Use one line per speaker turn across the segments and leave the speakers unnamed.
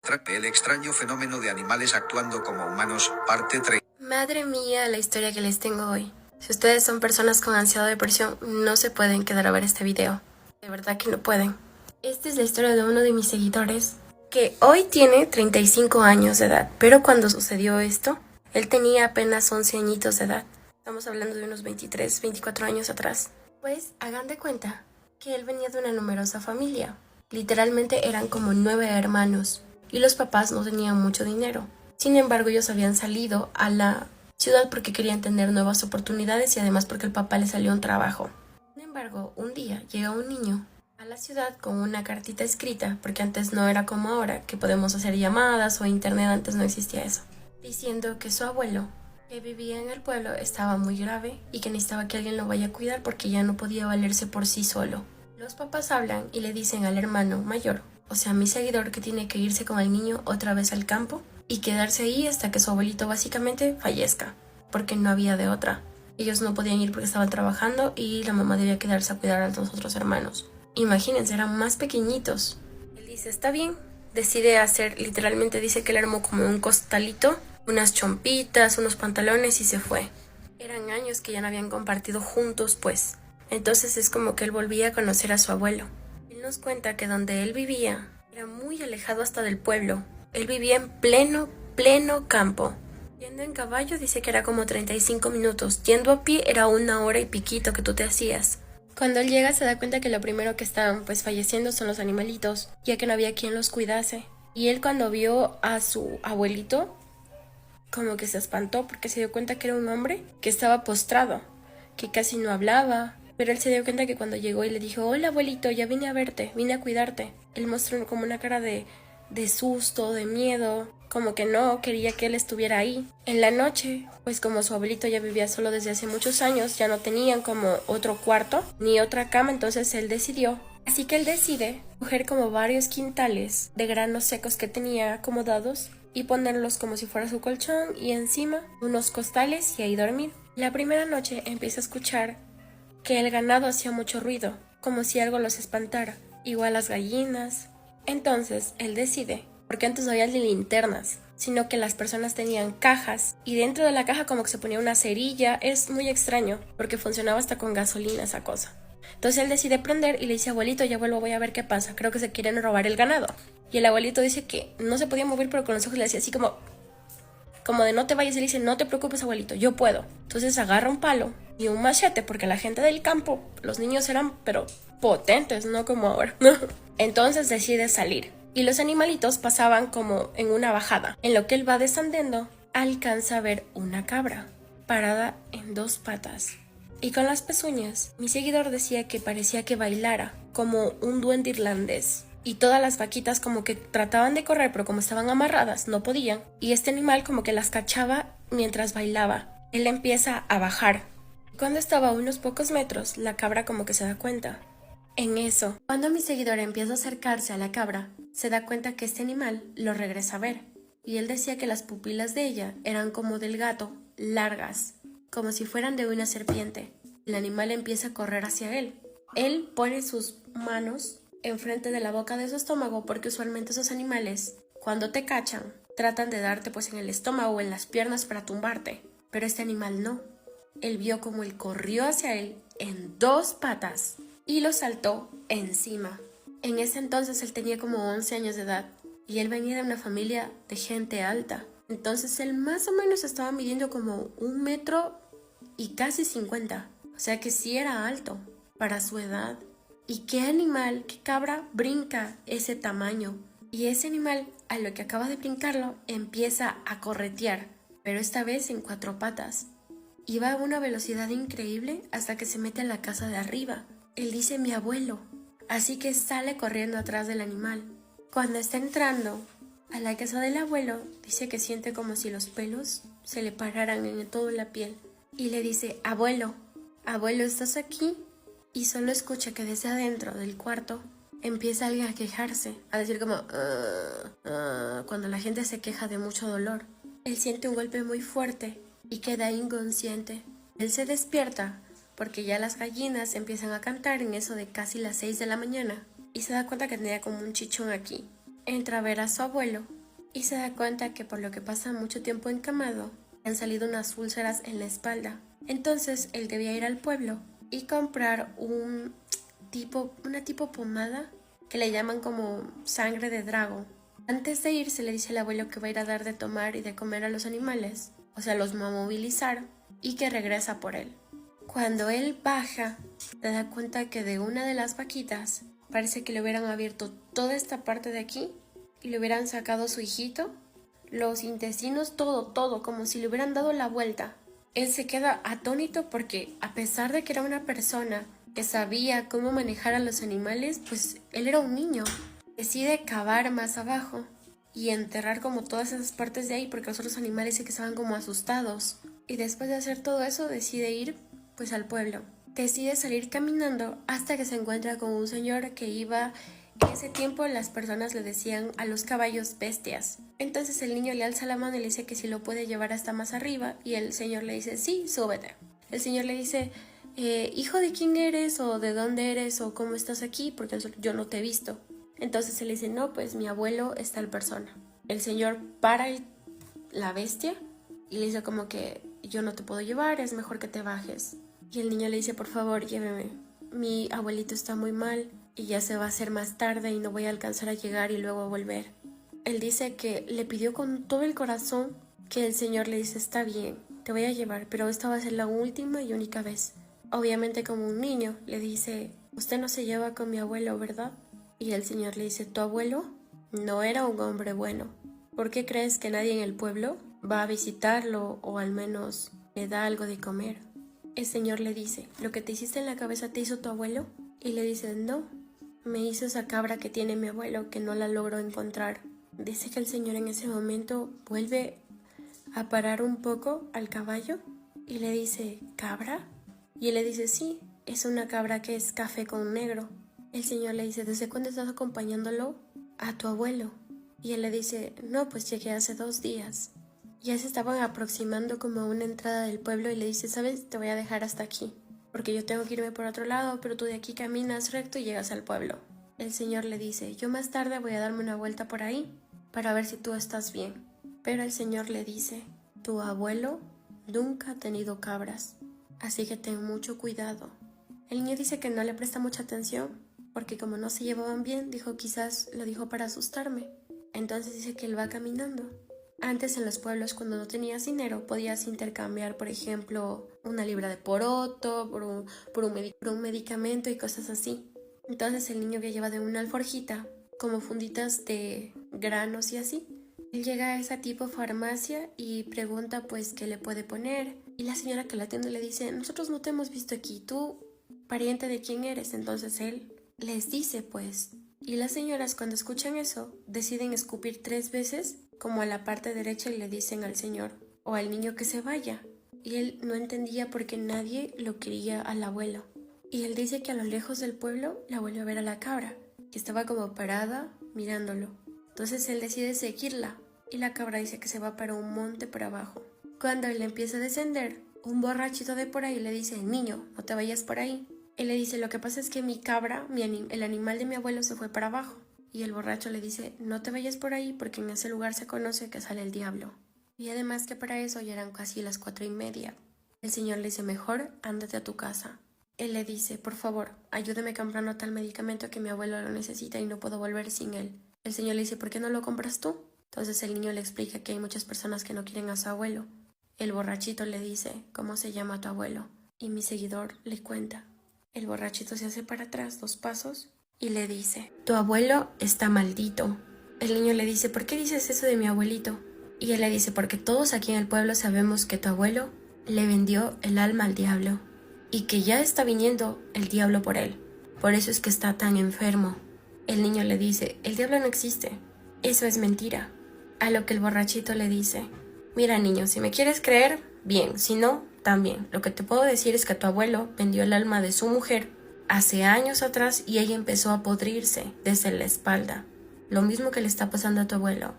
El extraño fenómeno de animales actuando como humanos, parte 3.
Madre mía, la historia que les tengo hoy. Si ustedes son personas con ansiedad o depresión, no se pueden quedar a ver este video. De verdad que no pueden. Esta es la historia de uno de mis seguidores, que hoy tiene 35 años de edad, pero cuando sucedió esto, él tenía apenas 11 añitos de edad. Estamos hablando de unos 23, 24 años atrás. Pues hagan de cuenta que él venía de una numerosa familia. Literalmente eran como 9 hermanos y los papás no tenían mucho dinero. Sin embargo, ellos habían salido a la ciudad porque querían tener nuevas oportunidades y además porque el papá le salió un trabajo. Sin embargo, un día llega un niño a la ciudad con una cartita escrita, porque antes no era como ahora, que podemos hacer llamadas o internet, antes no existía eso, diciendo que su abuelo, que vivía en el pueblo, estaba muy grave y que necesitaba que alguien lo vaya a cuidar porque ya no podía valerse por sí solo. Los papás hablan y le dicen al hermano mayor, o sea, mi seguidor, que tiene que irse con el niño otra vez al campo y quedarse ahí hasta que su abuelito básicamente fallezca, porque no había de otra. Ellos no podían ir porque estaban trabajando y la mamá debía quedarse a cuidar a los otros hermanos. Imagínense, eran más pequeñitos. Él dice, está bien. Decide hacer, literalmente dice que él armó como un costalito, unas chompitas, unos pantalones y se fue. Eran años que ya no habían compartido juntos, pues. Entonces es como que él volvía a conocer a su abuelo. Él nos cuenta que donde él vivía era muy alejado hasta del pueblo. Él vivía en pleno campo. Yendo en caballo dice que era como 35 minutos. Yendo a pie era 1 hora y piquito que tú te hacías. Cuando él llega se da cuenta que lo primero que estaban pues falleciendo son los animalitos, ya que no había quien los cuidase. Y él cuando vio a su abuelito, como que se espantó porque se dio cuenta que era un hombre que estaba postrado, que casi no hablaba. Pero él se dio cuenta que cuando llegó y le dijo, hola abuelito, ya vine a verte, vine a cuidarte. Él mostró como una cara de susto, de miedo, como que no quería que él estuviera ahí. En la noche, pues como su abuelito ya vivía solo desde hace muchos años, ya no tenían como otro cuarto ni otra cama, entonces él decidió. Así que él decide coger como varios quintales de granos secos que tenía acomodados y ponerlos como si fuera su colchón y encima unos costales y ahí dormir. La primera noche empieza a escuchar que el ganado hacía mucho ruido, como si algo los espantara, igual las gallinas. Entonces él decide, porque antes no había ni linternas, sino que las personas tenían cajas y dentro de la caja como que se ponía una cerilla. Es muy extraño porque funcionaba hasta con gasolina esa cosa. Entonces él decide prender y le dice, abuelito, ya vuelvo, voy a ver qué pasa, creo que se quieren robar el ganado. Y el abuelito dice que no se podía mover, pero con los ojos le decía así como de no te vayas. Y le dice, no te preocupes abuelito, yo puedo. Entonces agarra un palo y un machete, porque la gente del campo, los niños eran pero potentes, no como ahora. Entonces decide salir y los animalitos pasaban como en una bajada. En lo que él va descendiendo, alcanza a ver una cabra parada en 2 patas y con las pezuñas. Mi seguidor decía que parecía que bailara como un duende irlandés. Y todas las vaquitas como que trataban de correr, pero como estaban amarradas no podían. Y este animal como que las cachaba mientras bailaba. Él empieza a bajar. Cuando estaba a unos pocos metros, la cabra como que se da cuenta. En eso, cuando mi seguidor empieza a acercarse a la cabra, se da cuenta que este animal lo regresa a ver. Y él decía que las pupilas de ella eran como del gato, largas, como si fueran de una serpiente. El animal empieza a correr hacia él. Él pone sus manos enfrente de la boca de su estómago, porque usualmente esos animales, cuando te cachan, tratan de darte pues en el estómago o en las piernas para tumbarte. Pero este animal no. Él vio como él corrió hacia él en 2 patas y lo saltó encima. En ese entonces él tenía como 11 años de edad y él venía de una familia de gente alta. Entonces él más o menos estaba midiendo como 1 metro y casi 50. O sea que sí era alto para su edad. ¿Y qué animal, qué cabra brinca ese tamaño? Y ese animal, a lo que acaba de brincarlo, empieza a corretear, pero esta vez en 4 patas. Y va a una velocidad increíble hasta que se mete en la casa de arriba. Él dice mi abuelo, así que sale corriendo atrás del animal. Cuando está entrando a la casa del abuelo, dice que siente como si los pelos se le pararan en toda la piel. Y le dice, abuelo, abuelo, ¿estás aquí? Y solo escucha que desde adentro del cuarto empieza alguien a quejarse, a decir como cuando la gente se queja de mucho dolor. Él siente un golpe muy fuerte y queda inconsciente. Él se despierta porque ya las gallinas empiezan a cantar en eso de casi las 6 de la mañana y se da cuenta que tenía como un chichón aquí. entra a ver a su abuelo y se da cuenta que por lo que pasa mucho tiempo encamado, le han salido unas úlceras en la espalda. Entonces él debía ir al pueblo y comprar una tipo pomada que le llaman como sangre de dragón. Antes de ir se le dice al abuelo que va a ir a dar de tomar y de comer a los animales, o sea, los va a movilizar y que regresa por él. Cuando él baja, se da cuenta que de una de las vaquitas parece que le hubieran abierto toda esta parte de aquí y le hubieran sacado su hijito, los intestinos, todo, como si le hubieran dado la vuelta. Él se queda atónito porque a pesar de que era una persona que sabía cómo manejar a los animales, pues él era un niño. Decide cavar más abajo y enterrar como todas esas partes de ahí porque los otros animales sí que estaban como asustados. Y después de hacer todo eso decide ir pues al pueblo. Decide salir caminando hasta que se encuentra con un señor que iba. En ese tiempo las personas le decían a los caballos bestias. Entonces el niño le alza la mano y le dice que si lo puede llevar hasta más arriba y el señor le dice sí, súbete. El señor le dice hijo de quién eres o de dónde eres o cómo estás aquí porque yo no te he visto. Entonces él le dice no, pues mi abuelo es tal persona. El señor para la bestia y le dice como que yo no te puedo llevar, es mejor que te bajes. Y el niño le dice por favor lléveme, mi abuelito está muy mal y ya se va a hacer más tarde y no voy a alcanzar a llegar y luego volver. Él dice que le pidió con todo el corazón que el señor le dice está bien, te voy a llevar, pero esta va a ser la última y única vez. Obviamente como un niño le dice usted no se lleva con mi abuelo, ¿verdad? Y el señor le dice tu abuelo no era un hombre bueno. ¿Por qué crees que nadie en el pueblo va a visitarlo o al menos le da algo de comer? El señor le dice ¿lo que te hiciste en la cabeza te hizo tu abuelo? Y le dice no, me hizo esa cabra que tiene mi abuelo que no la logro encontrar. Dice que el señor en ese momento vuelve a parar un poco al caballo y le dice ¿cabra? Y él le dice sí, es una cabra que es café con negro. El señor le dice ¿desde cuándo estás acompañándolo a tu abuelo? Y él le dice no, pues llegué hace 2 días. Ya se estaban aproximando como a una entrada del pueblo y le dice ¿sabes? Te voy a dejar hasta aquí porque yo tengo que irme por otro lado, pero tú de aquí caminas recto y llegas al pueblo. El señor le dice yo más tarde voy a darme una vuelta por ahí para ver si tú estás bien. Pero el señor le dice tu abuelo nunca ha tenido cabras, así que ten mucho cuidado. El niño dice que no le presta mucha atención porque como no se llevaban bien, dijo quizás lo dijo para asustarme. Entonces dice que él va caminando. Antes en los pueblos cuando no tenías dinero podías intercambiar, por ejemplo, una libra de poroto por un medicamento y cosas así. Entonces el niño que lleva de una alforjita como funditas de granos y así. Él llega a esa tipo farmacia y pregunta pues qué le puede poner. Y la señora que la atiende le dice nosotros no te hemos visto aquí, tú pariente de quién eres. Entonces él les dice pues. Y las señoras cuando escuchan eso deciden escupir 3 veces como a la parte derecha y le dicen al señor o al niño que se vaya. Y él no entendía por qué nadie lo quería al abuelo. Y él dice que a lo lejos del pueblo la vuelve a ver a la cabra, que estaba como parada mirándolo. Entonces él decide seguirla y la cabra dice que se va para un monte por abajo. Cuando él empieza a descender, un borrachito de por ahí le dice niño, no te vayas por ahí. Él le dice lo que pasa es que mi cabra, el animal de mi abuelo se fue para abajo. Y el borracho le dice no te vayas por ahí porque en ese lugar se conoce que sale el diablo. Y además que para eso ya eran casi las 4:30. El señor le dice mejor ándate a tu casa. Él le dice por favor ayúdame comprando tal medicamento que mi abuelo lo necesita y no puedo volver sin él. El señor le dice ¿por qué no lo compras tú? Entonces el niño le explica que hay muchas personas que no quieren a su abuelo. El borrachito le dice ¿cómo se llama tu abuelo? Y mi seguidor le cuenta. El borrachito se hace para atrás 2 pasos y le dice tu abuelo está maldito. El niño le dice ¿por qué dices eso de mi abuelito? Y él le dice porque todos aquí en el pueblo sabemos que tu abuelo le vendió el alma al diablo y que ya está viniendo el diablo por él. Por eso es que está tan enfermo. El niño le dice el diablo no existe, eso es mentira. A lo que el borrachito le dice mira niño, si me quieres creer, bien, si no, también. Lo que te puedo decir es que tu abuelo vendió el alma de su mujer hace años atrás y ella empezó a podrirse desde la espalda. Lo mismo que le está pasando a tu abuelo.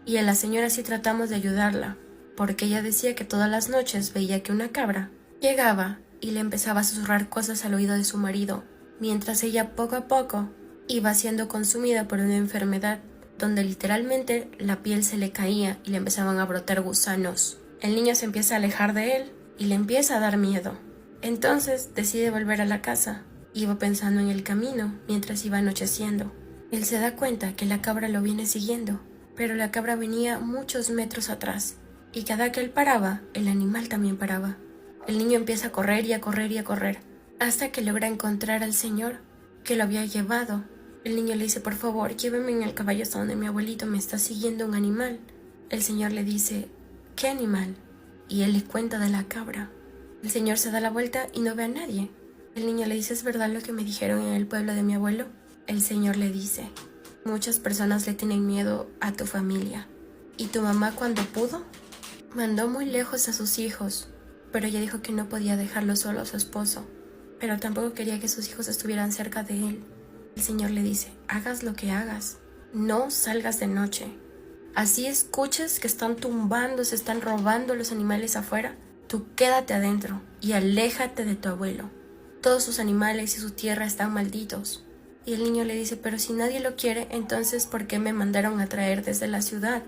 Y a la señora sí tratamos de ayudarla, porque ella decía que todas las noches veía que una cabra llegaba y le empezaba a susurrar cosas al oído de su marido, mientras ella poco a poco iba siendo consumida por una enfermedad donde literalmente la piel se le caía y le empezaban a brotar gusanos. El niño se empieza a alejar de él y le empieza a dar miedo. Entonces decide volver a la casa. Iba pensando en el camino mientras iba anocheciendo. Él se da cuenta que la cabra lo viene siguiendo, pero la cabra venía muchos metros atrás, y cada que él paraba, el animal también paraba. El niño empieza a correr y a correr y a correr, hasta que logra encontrar al señor que lo había llevado. El niño le dice: por favor, lléveme en el caballo hasta donde mi abuelito, me está siguiendo un animal. El señor le dice: ¿qué animal? Y él le cuenta de la cabra. El señor se da la vuelta y no ve a nadie. El niño le dice: ¿es verdad lo que me dijeron en el pueblo de mi abuelo? El señor le dice: muchas personas le tienen miedo a tu familia. Y tu mamá, cuando pudo, mandó muy lejos a sus hijos, pero ella dijo que no podía dejarlo solo a su esposo, pero tampoco quería que sus hijos estuvieran cerca de él. El señor le dice: hagas lo que hagas, no salgas de noche. Así escuches que están tumbando, se están robando los animales afuera, tú quédate adentro y aléjate de tu abuelo. Todos sus animales y su tierra están malditos. Y el niño le dice: pero si nadie lo quiere, entonces ¿por qué me mandaron a traer desde la ciudad?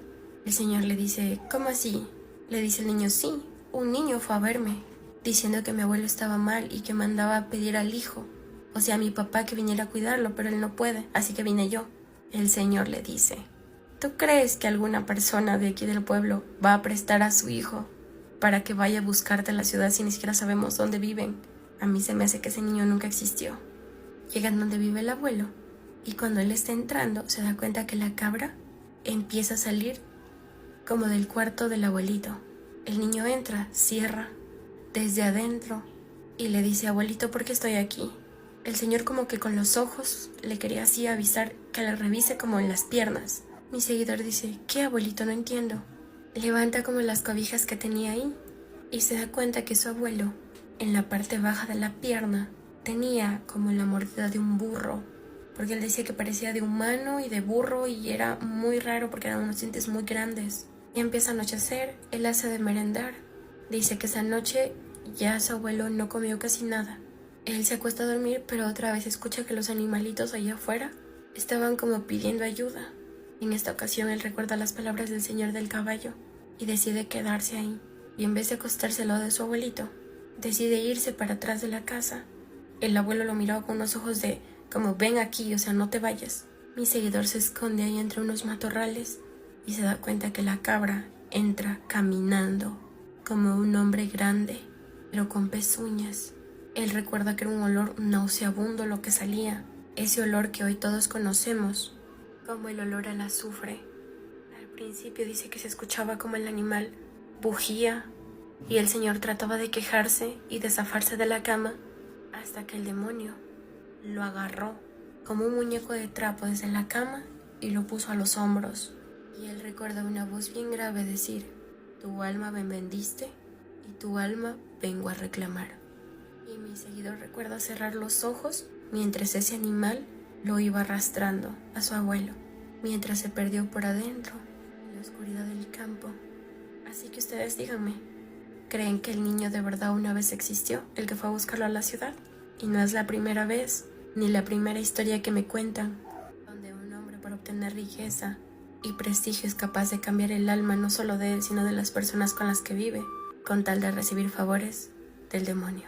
El señor le dice: ¿cómo así? Le dice el niño: sí, un niño fue a verme, diciendo que mi abuelo estaba mal y que mandaba a pedir al hijo, o sea, a mi papá, que viniera a cuidarlo, pero él no puede, así que vine yo. El señor le dice: ¿tú crees que alguna persona de aquí del pueblo va a prestar a su hijo para que vaya a buscarte a la ciudad si ni siquiera sabemos dónde viven? A mí se me hace que ese niño nunca existió. Llegan donde vive el abuelo y cuando él está entrando se da cuenta que la cabra empieza a salir como del cuarto del abuelito. El niño entra, cierra desde adentro y le dice: abuelito, ¿por qué estoy aquí? El señor como que con los ojos le quería así avisar que le revise como en las piernas. Mi seguidor dice: ¿qué, abuelito? No entiendo. Levanta como las cobijas que tenía ahí y se da cuenta que su abuelo, en la parte baja de la pierna, tenía como la mordida de un burro, porque él decía que parecía de humano y de burro y era muy raro porque eran unos dientes muy grandes. Ya empieza a anochecer, él hace de merendar. Dice que esa noche ya su abuelo no comió casi nada. Él se acuesta a dormir, pero otra vez escucha que los animalitos allá afuera estaban como pidiendo ayuda. En esta ocasión él recuerda las palabras del señor del caballo y decide quedarse ahí. Y en vez de acostarse al lado de su abuelito, decide irse para atrás de la casa. El abuelo lo miró con unos ojos de como: ven aquí, o sea, no te vayas. Mi seguidor se esconde ahí entre unos matorrales y se da cuenta que la cabra entra caminando como un hombre grande, pero con pezuñas. Él recuerda que era un olor nauseabundo lo que salía, ese olor que hoy todos conocemos como el olor al azufre. Al principio dice que se escuchaba como el animal bugía y el señor trataba de quejarse y de zafarse de la cama hasta que el demonio lo agarró como un muñeco de trapo desde la cama y lo puso a los hombros. Y él recuerda una voz bien grave decir: tu alma me vendiste y tu alma vengo a reclamar. Y mi seguidor recuerda cerrar los ojos mientras ese animal lo iba arrastrando a su abuelo, mientras se perdió por adentro en la oscuridad del campo. Así que ustedes díganme, ¿creen que el niño de verdad una vez existió, el que fue a buscarlo a la ciudad? Y no es la primera vez, ni la primera historia que me cuentan, donde un hombre, para obtener riqueza y prestigio, es capaz de cambiar el alma no solo de él, sino de las personas con las que vive, con tal de recibir favores del demonio.